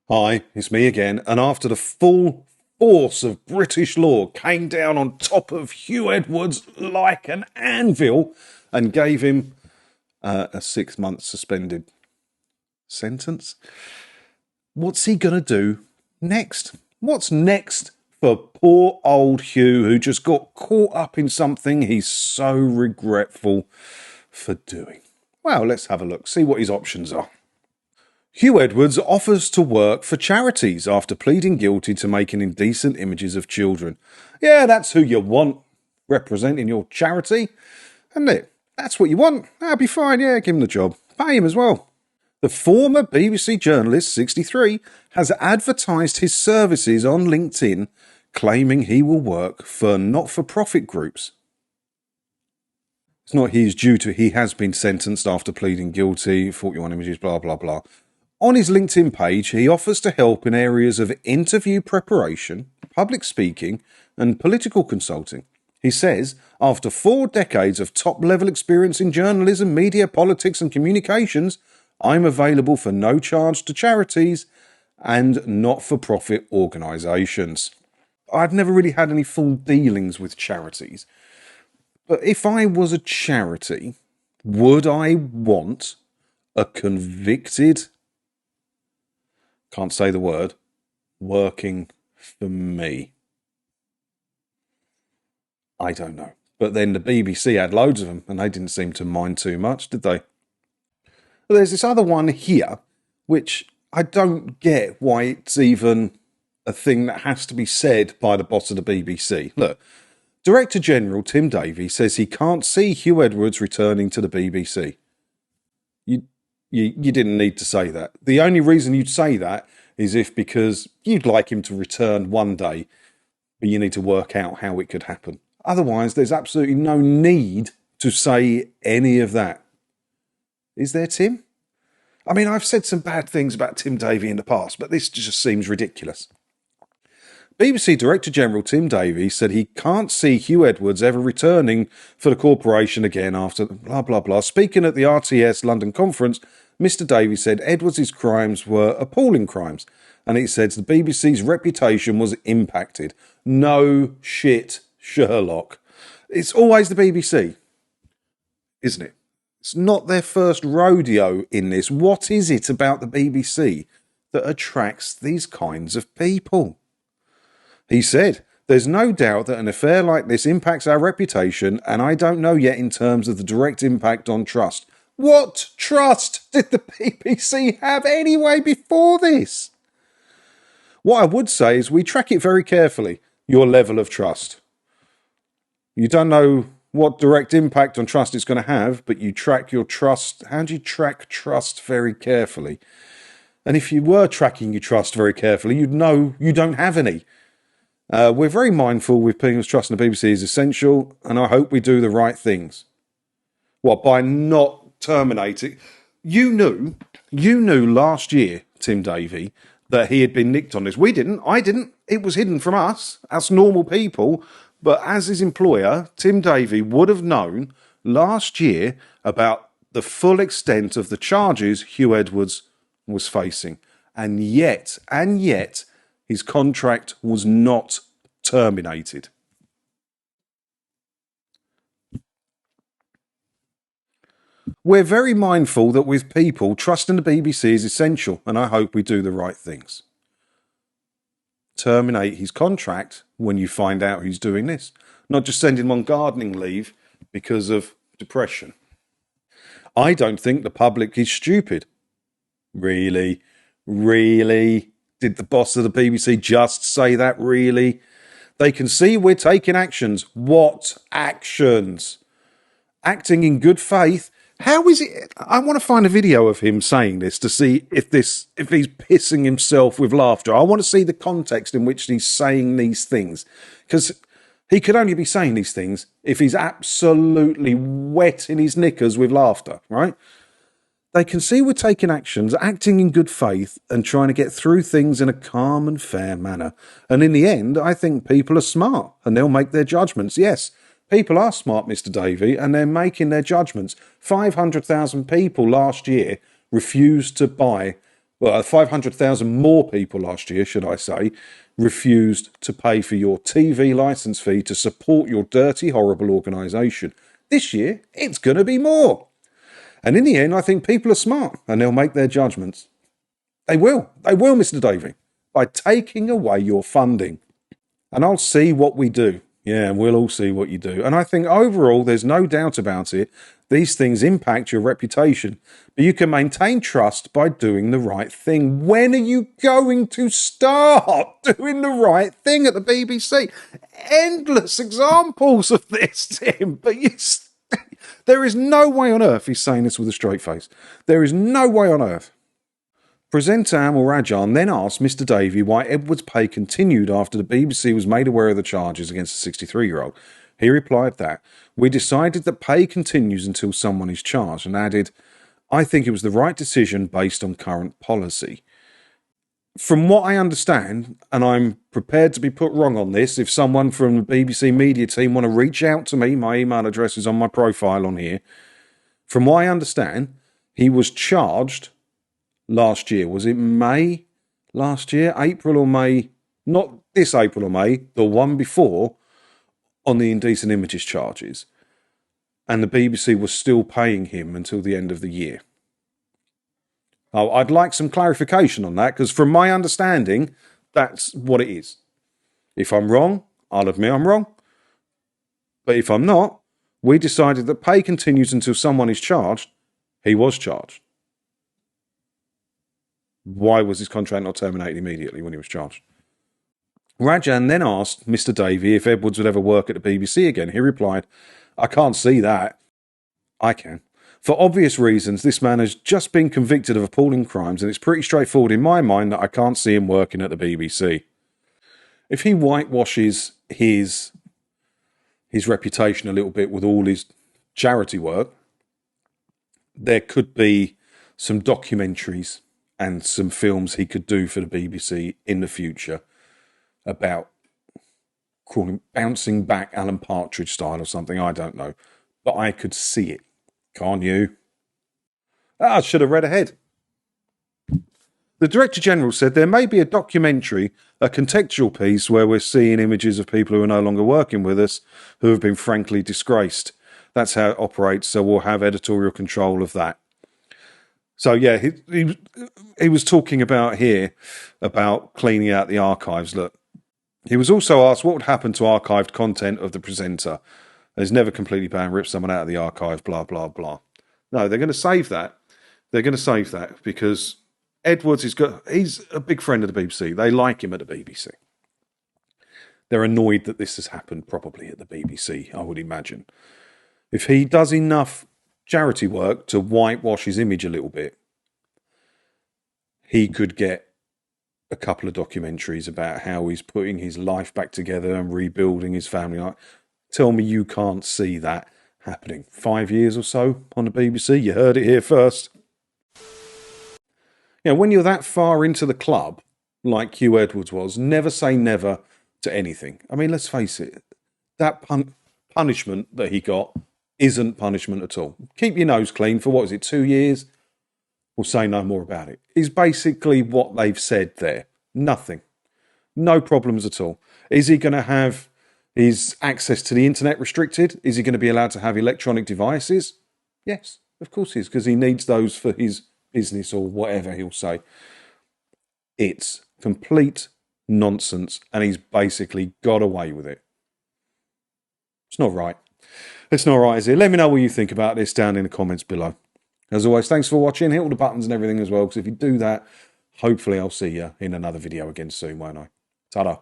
Hi, it's me again, and after the full force of British law came down on top of Huw Edwards like an anvil and gave him a 6-month suspended sentence, what's he going to do next? What's next for poor old Huw, who just got caught up in something he's so regretful for doing? Well, let's have a look, see what his options are. Huw Edwards offers to work for charities after pleading guilty to making indecent images of children. Yeah, that's who you want representing your charity, isn't it? That's what you want. That'll be fine, yeah, give him the job. Pay him as well. The former BBC journalist, 63, has advertised his services on LinkedIn, claiming he will work for not-for-profit groups. It's not he is due to, he has been sentenced after pleading guilty, 41 images, blah, blah, blah. On his LinkedIn page, he offers to help in areas of interview preparation, public speaking, and political consulting. He says, after 4 decades of top-level experience in journalism, media, politics, and communications, I'm available for no charge to charities and not-for-profit organisations. I've never really had any full dealings with charities, but if I was a charity, would I want a convicted, can't say the word, working for me? I don't know. But then the BBC had loads of them and they didn't seem to mind too much, did they? But there's this other one here, which I don't get why it's even a thing that has to be said by the boss of the BBC. Look, Director General Tim Davie says he can't see Huw Edwards returning to the BBC. You didn't need to say that. The only reason you'd say that is because you'd like him to return one day, but you need to work out how it could happen. Otherwise, there's absolutely no need to say any of that. Is there, Tim? I mean, I've said some bad things about Tim Davie in the past, but this just seems ridiculous. BBC Director General Tim Davie said he can't see Huw Edwards ever returning for the corporation again after blah, blah, blah. Speaking at the RTS London conference, Mr. Davie said Edwards' crimes were appalling crimes, and he said the BBC's reputation was impacted. No shit, Sherlock. It's always the BBC, isn't it? It's not their first rodeo in this. What is it about the BBC that attracts these kinds of people? He said, there's no doubt that an affair like this impacts our reputation, and I don't know yet in terms of the direct impact on trust. What trust did the BBC have anyway before this? What I would say is we track it very carefully, your level of trust. You don't know what direct impact on trust it's going to have, but you track your trust. How do you track trust very carefully? And if you were tracking your trust very carefully, you'd know you don't have any. We're very mindful with people's trust in the BBC is essential, and I hope we do the right things. What, by not terminating? You knew last year, Tim Davie, that he had been nicked on this. We didn't. I didn't. It was hidden from us, as normal people. But as his employer, Tim Davie would have known last year about the full extent of the charges Huw Edwards was facing. And yet, his contract was not terminated. We're very mindful that with people, trust in the BBC is essential, and I hope we do the right things. Terminate his contract when you find out he's doing this. Not just send him on gardening leave because of depression. I don't think the public is stupid. Really? Really? Did the boss of the BBC just say that, really? They can see we're taking actions. What actions? Acting in good faith. How is it? I want to find a video of him saying this to see if he's pissing himself with laughter. I want to see the context in which he's saying these things, because he could only be saying these things if he's absolutely wet in his knickers with laughter, right? They can see we're taking actions, acting in good faith, and trying to get through things in a calm and fair manner. And in the end, I think people are smart and they'll make their judgments. Yes, people are smart, Mr. Davie, and they're making their judgments. 500,000 people last year refused to buy well, 500,000 more people last year, should I say, refused to pay for your TV licence fee to support your dirty, horrible organisation. This year, it's going to be more. And in the end, I think people are smart and they'll make their judgments. They will, Mr. Davey, by taking away your funding. And I'll see what we do. Yeah, we'll all see what you do. And I think overall, there's no doubt about it. These things impact your reputation, but you can maintain trust by doing the right thing. When are you going to start doing the right thing at the BBC? Endless examples of this, Tim, but there is no way on earth he's saying this with a straight face. There is no way on earth. Presenter Huw Edwards then asked Mr. Davey why Edwards' pay continued after the BBC was made aware of the charges against the 63-year-old. He replied that, "We decided that pay continues until someone is charged," and added, "I think it was the right decision based on current policy." From what I understand, and I'm prepared to be put wrong on this, if someone from the BBC media team want to reach out to me, my email address is on my profile on here. From what I understand, he was charged last year. Was it May last year? April or May? Not this April or May, the one before, on the indecent images charges. And the BBC was still paying him until the end of the year. Oh, I'd like some clarification on that, because from my understanding, that's what it is. If I'm wrong, I'll admit I'm wrong. But if I'm not, we decided that pay continues until someone is charged. He was charged. Why was his contract not terminated immediately when he was charged? Rajan then asked Mr. Davey if Edwards would ever work at the BBC again. He replied, "I can't see that." "I can. For obvious reasons, this man has just been convicted of appalling crimes, and it's pretty straightforward in my mind that I can't see him working at the BBC. If he whitewashes his reputation a little bit with all his charity work, there could be some documentaries and some films he could do for the BBC in the future about bouncing back Alan Partridge style or something, I don't know. But I could see it. Can't you?" I should have read ahead. The Director General said there may be a documentary, a contextual piece where we're seeing images of people who are no longer working with us, who have been frankly disgraced. That's how it operates, so we'll have editorial control of that. So yeah, he was talking about here about cleaning out the archives. Look, he was also asked what would happen to archived content of the presenter. There's never completely banned, rip someone out of the archive, blah, blah, blah. No, they're going to save that. They're going to save that because Edwards he's a big friend of the BBC. They like him at the BBC. They're annoyed that this has happened probably at the BBC, I would imagine. If he does enough charity work to whitewash his image a little bit, he could get a couple of documentaries about how he's putting his life back together and rebuilding his family life. Tell me you can't see that happening. 5 years or so on the BBC, you heard it here first. You know, when you're that far into the club, like Huw Edwards was, never say never to anything. I mean, let's face it, that punishment that he got isn't punishment at all. Keep your nose clean for, 2 years? We'll say no more about it. Is basically what they've said there. Nothing. No problems at all. Is he going to have his access to the internet restricted? Is he going to be allowed to have electronic devices? Yes, of course he is, because he needs those for his business or whatever he'll say. It's complete nonsense, and he's basically got away with it. It's not right. It's not right, is it? Let me know what you think about this down in the comments below. As always, thanks for watching. Hit all the buttons and everything as well, because if you do that, hopefully I'll see you in another video again soon, won't I? Ta-da.